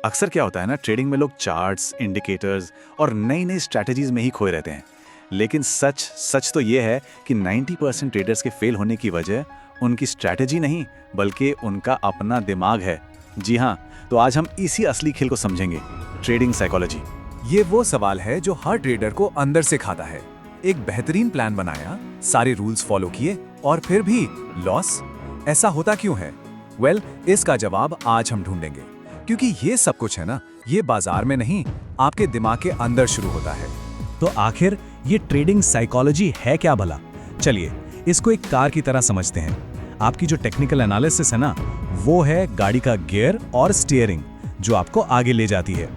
अक्सर क्या होता है ना, ट्रेडिंग में लोग चार्ट्स, इंडिकेटर्स और नई नई स्ट्रैटेजीज में ही खोए रहते हैं। लेकिन सच सच तो ये है कि 90% ट्रेडर्स के फेल होने की वजह उनकी स्ट्रैटेजी नहीं, बल्कि उनका अपना दिमाग है। जी हाँ, तो आज हम इसी असली खेल को समझेंगे, ट्रेडिंग साइकोलॉजी। ये वो सवाल है जो हर ट्रेडर को अंदर से खाता है। एक बेहतरीन प्लान बनाया, सारे रूल्स फॉलो किए और फिर भी लॉस। ऐसा होता क्यों है? इसका जवाब आज हम ढूंढेंगे, क्योंकि ये सब कुछ है ना, ये बाजार में नहीं, आपके दिमाग के अंदर शुरू होता है। तो आखिर ये ट्रेडिंग साइकोलॉजी है क्या भला? चलिए इसको एक कार की तरह समझते हैं। आपकी जो टेक्निकल एनालिसिस है ना, वो है गाड़ी का गियर और स्टीयरिंग जो आपको आगे ले जाती है।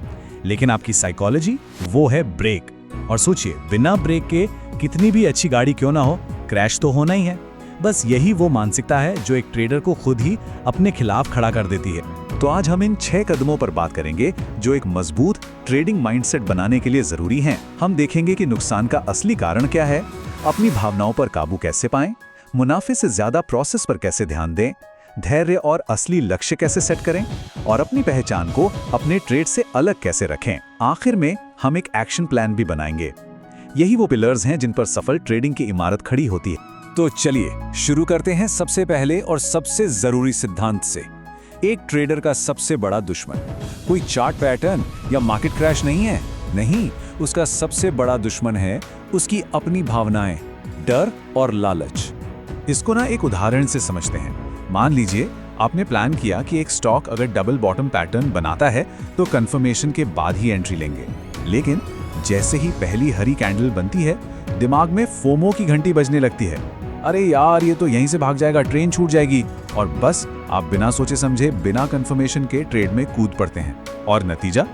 लेकिन आपकी साइकोलॉजी वो है ब्रेक। और सोचिए, बिना ब्रेक के कितनी भी अच्छी गाड़ी क्यों ना हो, क्रैश तो होना ही है। बस यही वो मानसिकता है जो एक ट्रेडर को खुद ही अपने खिलाफ खड़ा कर देती है। तो आज हम इन 6 कदमों पर बात करेंगे जो एक मजबूत ट्रेडिंग माइंडसेट बनाने के लिए जरूरी हैं। हम देखेंगे कि नुकसान का असली कारण क्या है, अपनी भावनाओं पर काबू कैसे पाएं, मुनाफे से ज्यादा प्रोसेस पर कैसे ध्यान दें, धैर्य और असली लक्ष्य कैसे सेट करें और अपनी पहचान को अपने ट्रेड से अलग कैसे रखें। आखिर में हम एक एक्शन प्लान भी बनाएंगे। यही वो पिलर्स हैं जिन पर सफल ट्रेडिंग की इमारत खड़ी होती है। तो चलिए शुरू करते हैं सबसे पहले और सबसे जरूरी सिद्धांत से। एक ट्रेडर का सबसे बड़ा दुश्मन कोई चार्ट पैटर्न या मार्केट क्रैश नहीं है। नहीं, उसका सबसे बड़ा दुश्मन है उसकी अपनी भावनाएं, डर और लालच। इसको ना एक उदाहरण से समझते हैं। मान लीजिए आपने प्लान किया कि एक स्टॉक अगर डबल बॉटम पैटर्न बनाता है तो कंफर्मेशन के बाद ही एंट्री लेंगे। लेकिन जैसे ही पहली हरी कैंडल बनती है, दिमाग में फोमो की घंटी बजने लगती है। अरे यार, ये तो यहीं से भाग जाएगा, ट्रेन छूट जाएगी। और बस आप बिना सोचे समझे, बिना कंफर्मेशन के ट्रेड में कूद पड़ते हैं और नतीजा,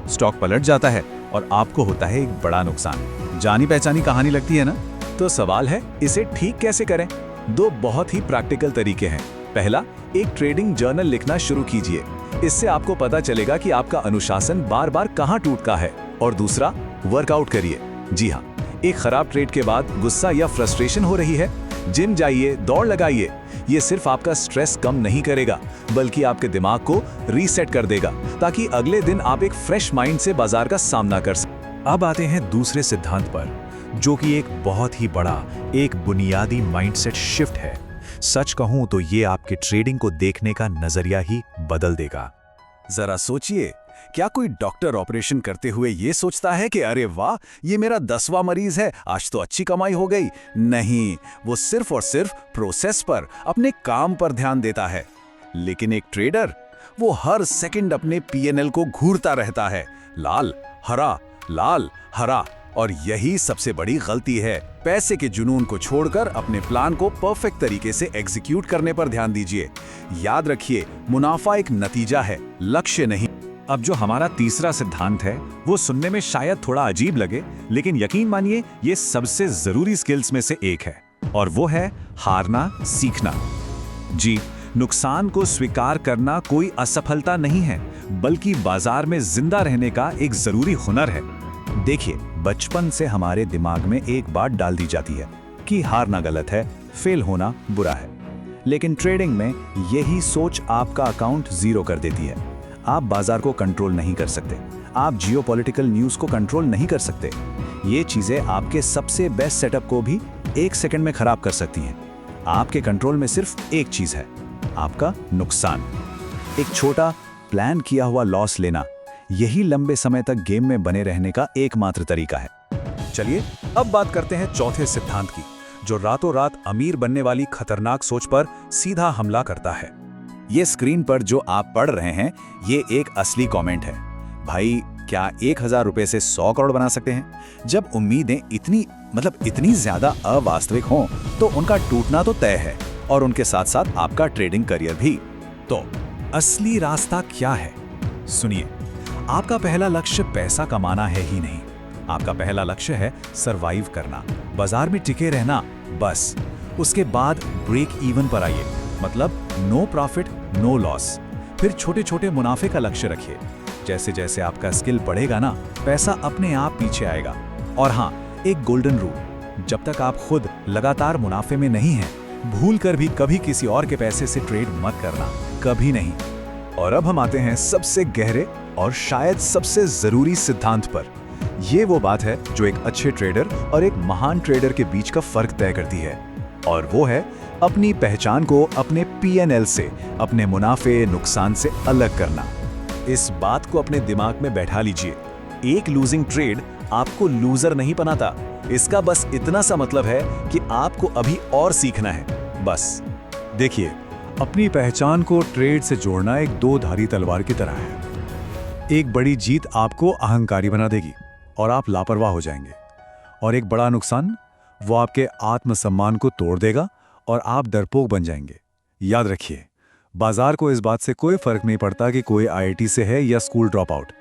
स्टॉक पलट जाता है और आपको होता है एक बड़ा नुकसान। जानी पहचानी कहानी लगती है ना? तो सवाल है, इसे ठीक कैसे करें? 2 बहुत ही प्रैक्टिकल तरीके हैं। पहला, एक ट्रेडिंग जर्नल लिखना शुरू कीजिए। इससे आपको पता चलेगा कि आपका अनुशासन बार बार कहां टूटता है। और दूसरा, वर्कआउट करिए। जी हाँ, एक खराब ट्रेड के बाद गुस्सा या फ्रस्ट्रेशन हो रही है, जिम जाइए, दौड़ लगाइए। ये सिर्फ आपका स्ट्रेस कम नहीं करेगा, बल्कि आपके दिमाग को रीसेट कर देगा, ताकि अगले दिन आप एक फ्रेश माइंड से बाजार का सामना कर सकें। अब आते हैं दूसरे सिद्धांत पर, जो कि एक बहुत ही बड़ा, एक बुनियादी माइंडसेट शिफ्ट है। सच कहूं तो ये आपके ट्रेडिंग को देखने का नजरिया ही बदल देगा। जरा सोचिए, क्या कोई डॉक्टर ऑपरेशन करते हुए ये सोचता है कि अरे वाह, ये मेरा 10वां मरीज है, आज तो अच्छी कमाई हो गई? नहीं, वो सिर्फ और सिर्फ प्रोसेस पर, अपने काम पर ध्यान देता है। लेकिन एक ट्रेडर, वो हर सेकंड अपने पीएनएल को घूरता रहता है, लाल हरा। और यही सबसे बड़ी गलती है। पैसे के जुनून को छोड़कर अपने प्लान को परफेक्ट तरीके से एग्जीक्यूट करने पर ध्यान दीजिए। याद रखिए, मुनाफा एक नतीजा है, लक्ष्य नहीं। अब जो हमारा तीसरा सिद्धांत है, वो सुनने में शायद थोड़ा अजीब लगे, लेकिन यकीन मानिए ये सबसे जरूरी स्किल्स में से एक है, और वो है हारना सीखना। जी, नुकसान को स्वीकार करना कोई असफलता नहीं है, बल्कि बाजार में जिंदा रहने का एक जरूरी हुनर है। देखिए, बचपन से हमारे दिमाग में एक बात डाल दी जाती है कि हारना गलत है, फेल होना बुरा है। लेकिन ट्रेडिंग में यही सोच आपका अकाउंट जीरो कर देती है। आप बाजार को कंट्रोल नहीं कर सकते, आप जियोपॉलिटिकल न्यूज़ को कंट्रोल नहीं कर सकते। ये चीज़ें आपके सबसे बेस्ट सेटअप को भी 1 सेकंड में खराब कर सकती हैं। आपके कंट्रोल में सिर्फ एक चीज़ है, आपका नुकसान। एक छोटा प्लान किया हुआ लॉस लेना, यही लंबे समय तक गेम में बने रहने का एकमात्र तरीका है। चलिए अब बात करते हैं चौथे सिद्धांत की, जो रातों रात अमीर बनने वाली खतरनाक सोच पर सीधा हमला करता है। ये स्क्रीन पर जो आप पढ़ रहे हैं, ये एक असली कमेंट है। भाई, क्या 1000 रुपए से 100 करोड़ बना सकते हैं? जब उम्मीदें इतनी ज्यादा अवास्तविक हों, तो उनका टूटना तो तय है, और उनके साथ साथ आपका ट्रेडिंग करियर भी। तो असली रास्ता क्या है? सुनिए, आपका पहला लक्ष्य पैसा कमाना है ही नहीं। आपका पहला लक्ष्य है सरवाइव करना, बाजार में टिके रहना, बस। उसके बाद ब्रेक इवन पर आइए, मतलब नो प्रॉफिट नो लॉस। फिर छोटे छोटे मुनाफे का लक्ष्य रखिए। जैसे जैसे आपका स्किल बढ़ेगा ना, पैसा अपने आप पीछे आएगा। और हाँ, एक गोल्डन रूल, जब तक आप खुद लगातार मुनाफे में नहीं हैं, भूल कर भी कभी किसी और के पैसे से ट्रेड मत करना, कभी नहीं। और अब हम आते हैं सबसे गहरे और शायद सबसे जरूरी सिद्धांत पर। ये वो बात है जो एक अच्छे ट्रेडर और एक महान ट्रेडर के बीच का फर्क तय करती है, और वो है अपनी पहचान को अपने P&L से, अपने मुनाफे नुकसान से अलग करना। इस बात को अपने दिमाग में बैठा लीजिए। एक लूजिंग ट्रेड आपको लूजर नहीं बनाता। इसका बस इतना सा मतलब है कि आपको अभी और सीखना है, बस। देखिए, अपनी पहचान को ट्रेड से जोड़ना एक दो-धारी तलवार की तरह है। एक बड़ी जीत आपको अहंकारी बना देगी और आप लापरवाह हो जाएंगे, और एक बड़ा नुकसान वो आपके आत्मसम्मान को तोड़ देगा और आप डरपोक बन जाएंगे। याद रखिए, बाजार को इस बात से कोई फर्क नहीं पड़ता कि कोई IIT से है या स्कूल ड्रॉप आउट।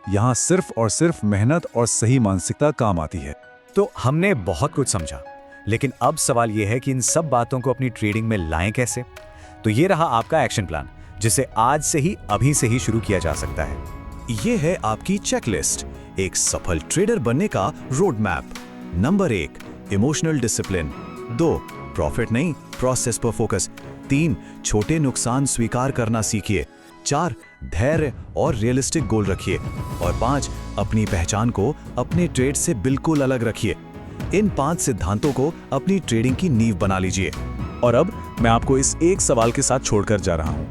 यहाँ सिर्फ और सिर्फ मेहनत और सही मानसिकता काम आती है। तो हमने बहुत कुछ समझा, लेकिन अब सवाल यह है कि इन सब बातों को अपनी ट्रेडिंग में लाएं कैसे। तो ये रहा आपका एक्शन प्लान, जिसे आज से ही, अभी से ही शुरू किया जा सकता है। ये है आपकी चेकलिस्ट, एक सफल ट्रेडर बनने का road map. Number 1, emotional discipline. 2, profit नहीं, प्रोसेस पर फोकस। 3, छोटे नुकसान स्वीकार करना सीखिए। 4, धैर्य और रियलिस्टिक गोल रखिए। और 5, अपनी पहचान को अपने ट्रेड से बिल्कुल अलग रखिए। इन 5 सिद्धांतों को अपनी ट्रेडिंग की नींव बना लीजिए। और अब मैं आपको इस एक सवाल के साथ छोड़कर जा रहा हूं।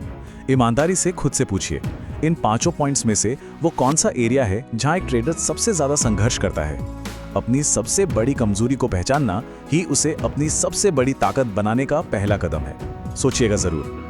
ईमानदारी से खुद से पूछिए, इन 5 पॉइंट्स में से वो कौन सा एरिया है जहां एक ट्रेडर सबसे ज्यादा संघर्ष करता है। अपनी सबसे बड़ी कमजोरी को पहचानना ही उसे अपनी सबसे बड़ी ताकत बनाने का पहला कदम है। सोचिएगा जरूर।